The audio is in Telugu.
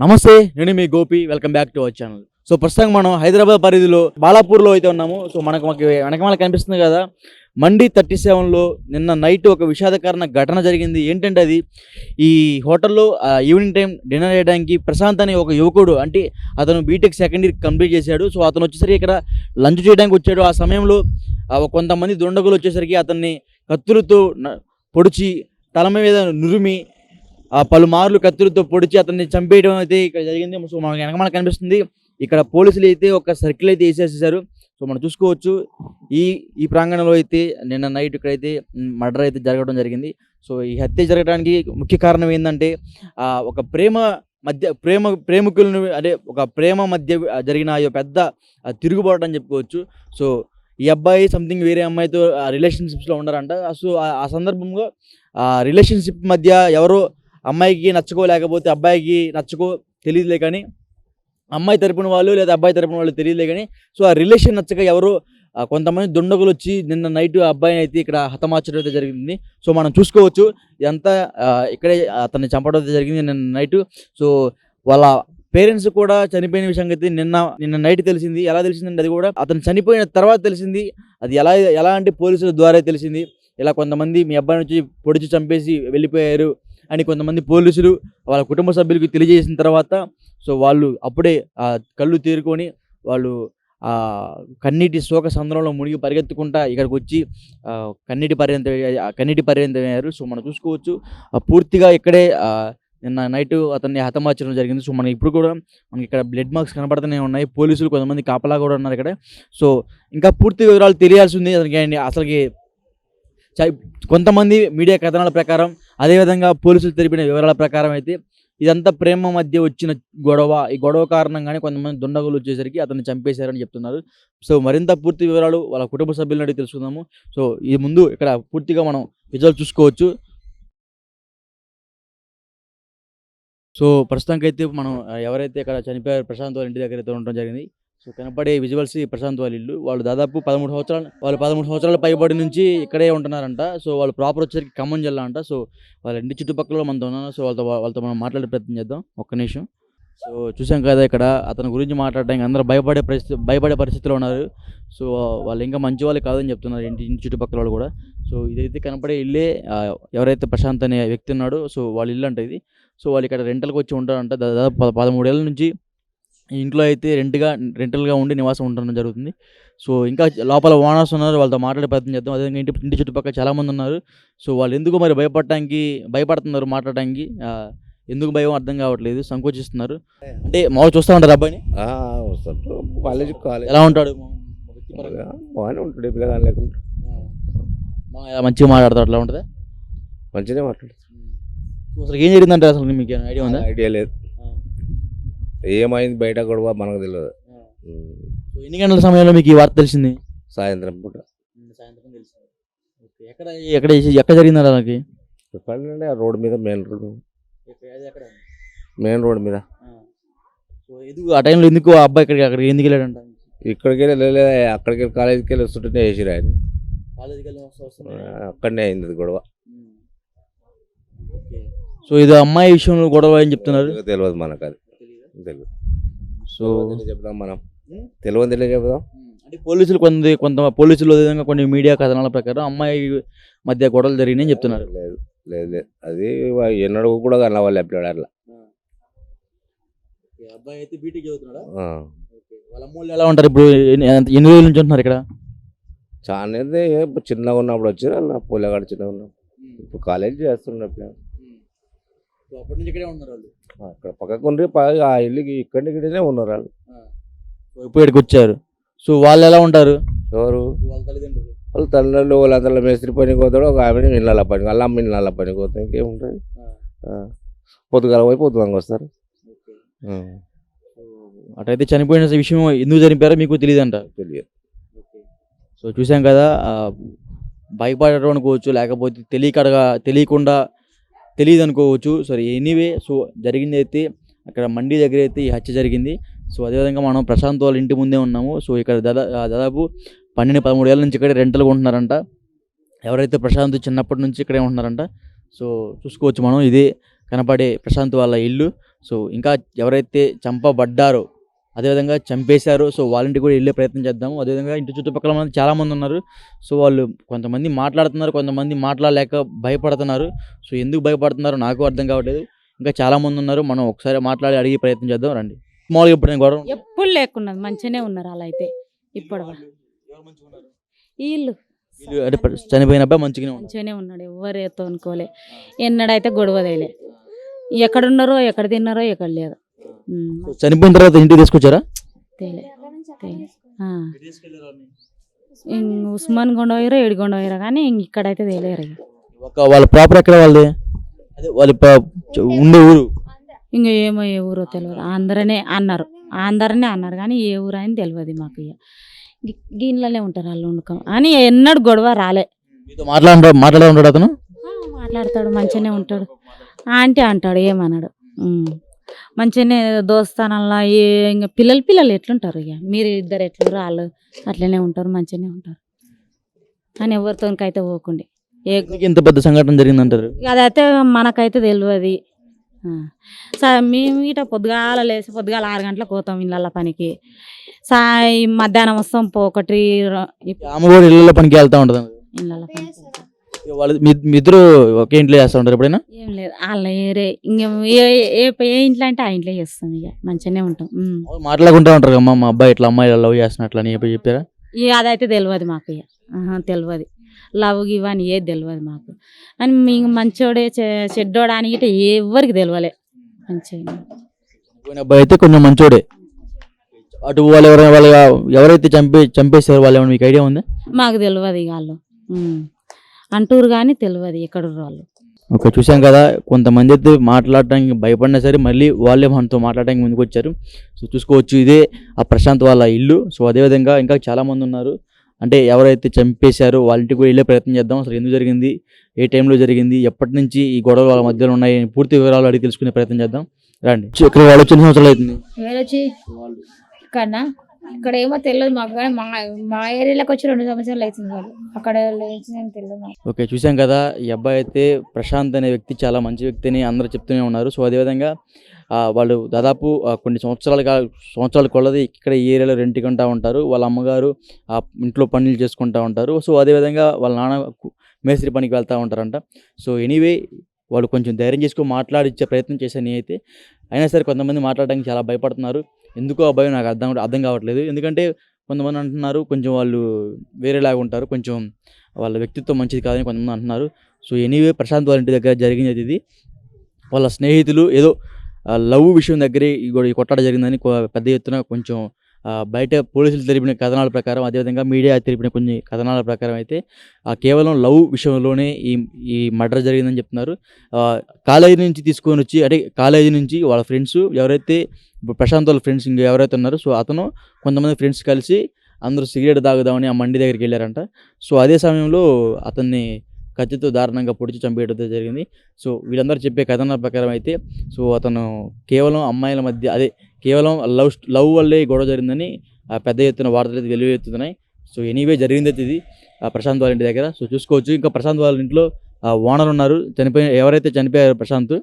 నమస్తే, నేను మీ Gopi. Welcome back to our channel. So ప్రస్తుతం మనం హైదరాబాద్ పరిధిలో బాలాపూర్లో అయితే ఉన్నాము. సో మనకి వెనకమాల కనిపిస్తుంది కదా, మండి 37లో నిన్న నైట్ ఒక విషాదకరణ ఘటన జరిగింది. ఏంటంటే అది ఈ హోటల్లో ఈవినింగ్ టైం డిన్నర్ చేయడానికి ప్రశాంత్ అనే ఒక యువకుడు, అంటే అతను బీటెక్ సెకండ్ ఇయర్ కంప్లీట్ చేశాడు. సో అతను వచ్చేసరికి ఇక్కడ లంచ్ చేయడానికి వచ్చాడు. ఆ సమయంలో కొంతమంది దుండగులు వచ్చేసరికి అతన్ని కత్తులతో పొడిచి తల మీద నురిమి పలుమార్లు కత్తులతో పొడిచి అతన్ని చంపేయడం అయితే ఇక్కడ జరిగింది. సో మనకి వెనకమాల కనిపిస్తుంది. ఇక్కడ పోలీసులు అయితే ఒక సర్కిల్ అయితే వేసేసేసారు. సో మనం చూసుకోవచ్చు ఈ ప్రాంగణంలో అయితే నిన్న నైట్ ఇక్కడైతే మర్డర్ అయితే జరగడం జరిగింది. సో ఈ హత్య జరగడానికి ముఖ్య కారణం ఏంటంటే ఒక ప్రేమికులను, అదే ఒక ప్రేమ మధ్య జరిగిన పెద్ద తిరుగుబాటు అని చెప్పుకోవచ్చు. సో ఈ అబ్బాయి సంథింగ్ వేరే అమ్మాయితో రిలేషన్షిప్స్లో ఉన్నారంట. సో ఆ సందర్భంగా రిలేషన్షిప్ మధ్య ఎవరో అమ్మాయికి నచ్చుకో లేకపోతే అబ్బాయికి నచ్చుకో తెలియదులే, కానీ అమ్మాయి తరపున వాళ్ళు లేదా అబ్బాయి తరపున వాళ్ళు తెలియదులే, కానీ సో ఆ రిలేషన్ నచ్చక ఎవరో కొంతమంది దుండగులు వచ్చి నిన్న నైట్ ఆ అబ్బాయిని అయితే ఇక్కడ హతమార్చడం అయితే జరిగింది. సో మనం చూసుకోవచ్చు ఇదంతా ఇక్కడే అతన్ని చంపడం అయితే జరిగింది నిన్న నైట్. సో వాళ్ళ పేరెంట్స్ కూడా చనిపోయిన విషయం అయితే నిన్న నైట్ తెలిసింది. ఎలా తెలిసిందంటే అది కూడా అతను చనిపోయిన తర్వాత తెలిసింది. అది ఎలా అంటే పోలీసుల ద్వారా తెలిసింది. ఇలా కొంతమంది మీ అబ్బాయి నుంచి పొడిచి చంపేసి వెళ్ళిపోయారు అని కొంతమంది పోలీసులు వాళ్ళ కుటుంబ సభ్యులకు తెలియజేసిన తర్వాత సో వాళ్ళు అప్పుడే కళ్ళు తేరుకొని వాళ్ళు కన్నీటి శోక సంద్రంలో మునిగి పరిగెత్తుకుంటా ఇక్కడికి వచ్చి కన్నీటి పర్యంతమయ్యారు. సో మనం చూసుకోవచ్చు పూర్తిగా ఇక్కడే నిన్న నైట్ అతన్ని హతమార్చడం జరిగింది. సో మనకి ఇప్పుడు కూడా మనకి ఇక్కడ బ్లడ్ మార్క్స్ కనబడుతూనే ఉన్నాయి. పోలీసులు కొంతమంది కాపలా కూడా ఉన్నారు ఇక్కడ. సో ఇంకా పూర్తి వివరాలు తెలియాల్సి ఉంది అసలుకి కొంతమంది మీడియా కథనాల ప్రకారం, అదేవిధంగా పోలీసులు తెలిపిన వివరాల ప్రకారం అయితే ఇదంతా ప్రేమ మధ్య వచ్చిన గొడవ. ఈ గొడవ కారణంగానే కొంతమంది దుండగులు వచ్చేసరికి అతన్ని చంపేశారని చెప్తున్నారు. సో మరింత పూర్తి వివరాలు వాళ్ళ కుటుంబ సభ్యులను అడిగి తెలుసుకుందాము. సో ఈ ముందు ఇక్కడ పూర్తిగా మనం విజువల్ చూసుకోవచ్చు. సో ప్రస్తుతానికైతే మనం ఎవరైతే ఇక్కడ చనిపోయారు ప్రశాంత్ వాళ్ళ ఇంటి దగ్గర అయితే ఉండడం జరిగింది. సో కనపడే విజువల్స్ ప్రశాంత్ వాళ్ళ ఇల్లు. వాళ్ళు దాదాపు 13 సంవత్సరాల పైబడి నుంచి ఇక్కడే ఉంటున్నారంట. సో వాళ్ళు ప్రాపర్ వచ్చేసరికి ఖమ్మం జిల్లా అంట. సో వాళ్ళ ఇంటి చుట్టుపక్కల మనతో ఉన్నారు. సో వాళ్ళతో మనం మాట్లాడే ప్రయత్నం చేద్దాం ఒక్క నిమిషం. సో చూసాం కదా ఇక్కడ అతని గురించి మాట్లాడడానికి అందరూ భయపడే పరిస్థితిలో ఉన్నారు. సో వాళ్ళు ఇంకా మంచి వాళ్ళు కాదని చెప్తున్నారు ఇంటి చుట్టుపక్కల వాళ్ళు కూడా. సో ఇదైతే కనపడే ఇల్లే ఎవరైతే ప్రశాంత్ అనే వ్యక్తి ఉన్నాడో సో వాళ్ళ ఇల్లు అంట ఇది. సో వాళ్ళు ఇక్కడ రెంటల్కి వచ్చి ఉంటారంట. దాదాపు 13 ఏళ్ళ నుంచి ఈ ఇంట్లో అయితే రెంటల్గా ఉండి నివాసం ఉండడం జరుగుతుంది. సో ఇంకా లోపల ఓనర్స్ ఉన్నారు, వాళ్ళతో మాట్లాడే ప్రయత్నం చేద్దాం. అదేవిధంగా ఇంటి చుట్టుపక్కల చాలామంది ఉన్నారు. సో వాళ్ళు ఎందుకు మరి భయపడుతున్నారు మాట్లాడడానికి, ఎందుకు భయం అర్థం కావట్లేదు, సంకోచిస్తున్నారు. అంటే మామూలు చూస్తూ ఉంటారు అబ్బాయిని. కాలేజ్ ఎలా ఉంటాడు? బాగానే ఉంటాడు, పిల్లగాని లేకుండా మంచిగా మాట్లాడతాడు. అట్లా ఉంటుందా? మంచిగానే మాట్లాడుతాడు. అసలు ఏం జరిగిందంటే అసలు మీకు ఐడియా ఉందా? ఐడియా లేదు. ఏమైంది బయట గొడవ మనకు తెలియదు. ఎన్ని గంటల సమయంలో మీకు ఈ వార్త తెలిసింది? సాయంత్రం పూట. సాయంత్రం తెలిసింది. ఎక్కడ జరిగిందా నాకు? చెప్పండి, ఆ రోడ్ మీద మెయిన్ రోడ్ మీద. ఆ టైంలో ఎందుకు ఆ అబ్బాయి అక్కడికి ఎందుకు వెళ్ళాడంట? ఇక్కడికి వెళ్ళి అక్కడికి వెళ్ళి కాలేజీకి వెళ్ళి వస్తుంటేనే వేసిరు ఆయన. అక్కడనే అయింది అది గొడవ. సో ఇది అమ్మాయి విషయంలో గొడవ అని చెప్తున్నారు. తెలియదు మనకు, అది తెలియదు. సో చెప్దాం, మనం తెలియదు చెప్దాం. అంటే పోలీసులు కొంత పోలీసులు విధంగా కొన్ని మీడియా కథనాల ప్రకారం అమ్మాయి మధ్య గొడవలు జరిగినాయని చెప్తున్నారు. లేదు లేదు లేదు, అది ఎన్నడూ కూడా కన్నా వాళ్ళు ఎప్పుడు అట్లా. అబ్బాయి అయితే బీటెక్ చదువుతున్నాడా? వాళ్ళ అమ్మ ఎలా ఉంటారు ఇప్పుడు? ఎన్ని రోజుల నుంచి ఉంటున్నారు ఇక్కడ? చాలా చిన్నగా ఉన్నప్పుడు వచ్చారు అలా, పూలగాడు చిన్నగా ఉన్నప్పుడు. ఇప్పుడు కాలేజ్ చేస్తున్నప్పుడు అప్పటి నుంచి ఇక్కడే ఉన్నారు వాళ్ళు. అక్కడ పక్కకు ఉండి ఆ ఇల్లుకి ఇక్కడనే ఉన్నారు వాళ్ళు. ఇప్పుడు ఇక్కడికి వచ్చారు. సో వాళ్ళు ఎలా ఉంటారు? ఎవరు? వాళ్ళ తల్లిదండ్రులు. వాళ్ళ తల్లిదండ్రులు వాళ్ళందరూ మేస్త్రి పనికి పోతాడు, ఒక ఆమె ఇళ్ళ పనికి, వాళ్ళ అమ్మ ఇళ్ళ పనికి పోతాయి. ఇంకేముంటుంది, పొద్దుగాల పోయి పొద్దుగాంగా వస్తారు. అటైతే చనిపోయిన విషయం ఎందుకు చనిపోయారో మీకు తెలియదంట? తెలియదు. సో చూసాం కదా, భయపడటం అనుకోవచ్చు, లేకపోతే తెలియకుండా తెలియదు అనుకోవచ్చు. సరే ఎనీవే, సో జరిగింది అయితే అక్కడ మండి దగ్గర అయితే ఈ హత్య జరిగింది. సో అదేవిధంగా మనం ప్రశాంత్ వాళ్ళ ఇంటి ముందే ఉన్నాము. సో ఇక్కడ దాదాపు 12-13 ఏళ్ళ నుంచి ఇక్కడే రెంటల్గా ఉంటున్నారంట. ఎవరైతే ప్రశాంత్ చిన్నప్పటి నుంచి ఇక్కడే ఉంటున్నారంట. సో చూసుకోవచ్చు మనం, ఇదే కనపడే ప్రశాంత్ వాళ్ళ ఇల్లు. సో ఇంకా ఎవరైతే చంపబడ్డారో అదేవిధంగా చంపేశారో సో వాళ్ళ ఇంటికి కూడా వెళ్ళే ప్రయత్నం చేద్దాము. అదేవిధంగా ఇంటి చుట్టుపక్కల మంది చాలామంది ఉన్నారు. సో వాళ్ళు కొంతమంది మాట్లాడుతున్నారు, కొంతమంది మాట్లాడలేక భయపడుతున్నారు. సో ఎందుకు భయపడుతున్నారో నాకు అర్థం కావట్లేదు. ఇంకా చాలామంది ఉన్నారు. మనం ఒకసారి మాట్లాడి అడిగే ప్రయత్నం చేద్దాం రండి. మామూలుగా ఇప్పుడు నేను గొడవ ఎప్పుడు లేకున్నది మంచిగానే ఉన్నారు అలా అయితే ఇప్పటి వీళ్ళు వీళ్ళు అంటే చనిపోయిన అబ్బాయి మంచిగానే ఉన్నారు. మంచిగానే ఉన్నాడు, ఎవరేతో అనుకోలే. ఎన్నడైతే గొడవ తేలే. ఎక్కడున్నారో ఎక్కడ తిన్నారో ఎక్కడ లేదు. సో చనిపోయిన తర్వాత ఇంటికి తీసుకొచ్చారా? తేలే తేలే. ఉస్మాన్ కొండవయ్యారో ఏడు కొండవయ్యారో కానీ ఇక్కడైతే తేలేరు. ఒక వాళ్ళ ప్రాపర్ ఎక్కడ వాళ్ళది? అదే వాళ్ళ ఉండే ఊరు ఇంకా ఏమో ఏ ఊరో తెలియదు. అందరనే అన్నారు కానీ ఏ ఊరు అని తెలియదు మాకు. ఇక గిన్నెలనే ఉంటారు వాళ్ళు వండుకం అని ఎన్నడూ గొడవ రాలే. మీతో మాట్లాడే ఉంటాడు అతను? మాట్లాడతాడు, మంచిగానే ఉంటాడు. ఆంటీ అంటాడు, ఏమన్నాడు. మంచిగానే దోస్తానల్లా ఇంకా పిల్లలు ఎట్లుంటారు, ఇక మీరు ఇద్దరు ఎట్లుంటారు వాళ్ళు అట్లనే ఉంటారు, మంచిగానే ఉంటారు అని ఎవరితోనికైతే పోకుండే. ఇంత పెద్ద సంఘటన జరిగిందంటారు? అదైతే మనకైతే తెలియదు. మేము ఇట పొద్దుగాల లేచి పొద్దుగాల 6 గంటలకు పోతాం ఇళ్ళ పనికి. మధ్యాహ్నం వస్తాం ఒకటి. ఆమె కూడా ఇళ్ళ పనికి వెళ్తా ఉంటుంది. ఇళ్ళ పనికి వాళ్ళు మీ ఇద్దరు ఒకే ఇంట్లో చేస్తూ ఉంటారు ఎప్పుడైనా? ఏం లేదు, వాళ్ళ ఏరే ఇంకా ఏ ఇంట్లో అంటే ఆ ఇంట్లో చేస్తాం. ఇక మంచిగానే ఉంటాం. మాట్లాడుకుంటూ ఉంటారు అమ్మ మా అబ్బాయి ఇట్లా అమ్మాయి లవ్ చేస్తున్నట్లు అని చెప్పారా? ఇక అదైతే తెలియదు మాకు. ఇక తెలియదు, లవ్ ఇవన్నీ ఏది తెలియదు మాకు. అని మీకు మంచోడే చెడ్డోడా అని గిట్ట ఎవరికి తెలియలే. మంచిగా అబ్బాయి అయితే కొంచెం మంచోడే. అటు వాళ్ళు ఎవరైతే చంపేశారో వాళ్ళు ఏమైనా మీకు ఐడియా ఉందా? మాకు తెలియదు. ఇక వాళ్ళు అంటూరు కానీ తెలియదు ఎక్కడ వాళ్ళు. ఓకే, చూసాం కదా. కొంతమంది అయితే మాట్లాడటానికి భయపడినా సరే మళ్ళీ వాళ్ళే మనతో మాట్లాడడానికి ముందుకు వచ్చారు. సో చూసుకోవచ్చు, ఇదే ఆ ప్రశాంత్ వాళ్ళ ఇల్లు. సో అదేవిధంగా ఇంకా చాలామంది ఉన్నారు. అంటే ఎవరైతే చంపేశారో వాళ్ళ ఇంటికి కూడా వెళ్ళే ప్రయత్నం చేద్దాం. అసలు ఎందుకు జరిగింది, ఏ టైంలో జరిగింది, ఎప్పటి నుంచి ఈ గొడవలు వాళ్ళ మధ్యలో ఉన్నాయి, పూర్తి వివరాలు అడిగి తెలుసుకునే ప్రయత్నం చేద్దాం రండి. ఇక్కడ వాళ్ళు వచ్చి ఎన్ని సంవత్సరాలు అవుతుంది? ఇక్కడ ఏమో తెలియదు మాకు, కానీ మా ఏరియాలోకి వచ్చి 2 సంవత్సరాలు అవుతుంది. వాళ్ళు అక్కడ తెలియదు మాకు. ఓకే, చూసాం కదా. ఈ అబ్బాయి అయితే ప్రశాంత్ అనే వ్యక్తి చాలా మంచి వ్యక్తి అని అందరూ చెప్తూనే ఉన్నారు. సో అదేవిధంగా వాళ్ళు దాదాపు కొన్ని సంవత్సరాల కొలది ఇక్కడ ఈ ఏరియాలో రెంట్కుంటూ ఉంటారు. వాళ్ళ అమ్మగారు ఇంట్లో పనులు చేసుకుంటూ ఉంటారు. సో అదేవిధంగా వాళ్ళ నాన్న మేస్త్రి పనికి వెళ్తూ ఉంటారంట. సో ఎనీవే వాళ్ళు కొంచెం ధైర్యం చేసుకొని మాట్లాడిచ్చే ప్రయత్నం చేశాను నేనైతే. అయినా సరే కొంతమంది మాట్లాడడానికి చాలా భయపడుతున్నారు. ఎందుకో ఆ భయం నాకు అర్థం కావట్లేదు. ఎందుకంటే కొంతమంది అంటున్నారు కొంచెం వాళ్ళు వేరేలాగా ఉంటారు, కొంచెం వాళ్ళ వ్యక్తిత్వం మంచిది కాదని కొంతమంది అంటున్నారు. సో ఎనీవే ప్రశాంత్ వాళ్ళ ఇంటి దగ్గర జరిగినది ఇది. వాళ్ళ స్నేహితులు ఏదో లవ్ విషయం దగ్గరే ఈ కొట్లాట జరిగిందని పెద్ద ఎత్తున కొంచెం బయట పోలీసులు తెలిపిన కథనాల ప్రకారం, అదేవిధంగా మీడియా తెలిపిన కొన్ని కథనాల ప్రకారం అయితే కేవలం లవ్ విషయంలోనే ఈ మర్డర్ జరిగిందని చెప్తున్నారు. కాలేజీ నుంచి తీసుకొని వచ్చి, అంటే కాలేజీ నుంచి వాళ్ళ ఫ్రెండ్స్ ఎవరైతే ఇప్పుడు ప్రశాంత్ వాళ్ళ ఫ్రెండ్స్ ఇంకా ఎవరైతే ఉన్నారో సో అతను కొంతమంది ఫ్రెండ్స్ కలిసి అందరూ సిగరెట్ తాగుదామని ఆ మండి దగ్గరికి వెళ్ళారంట. సో అదే సమయంలో అతన్ని కత్తితో దారుణంగా పొడిచి చంపేయడం జరిగింది. సో వీళ్ళందరూ చెప్పే కథనాల ప్రకారం అయితే సో అతను కేవలం అమ్మాయిల మధ్య కేవలం లవ్ వల్లే గొడవ జరిగిందని పెద్ద ఎత్తున వార్తలు అయితే వెలువెత్తుతున్నాయి. సో ఎనీవే జరిగిందైతే ఇది ప్రశాంత్ వాళ్ళ ఇంటి దగ్గర. సో చూసుకోవచ్చు, ఇంకా ప్రశాంత్ వాళ్ళ ఇంట్లో ఓనర్ ఉన్నారు. ఎవరైతే చనిపోయారో ప్రశాంత్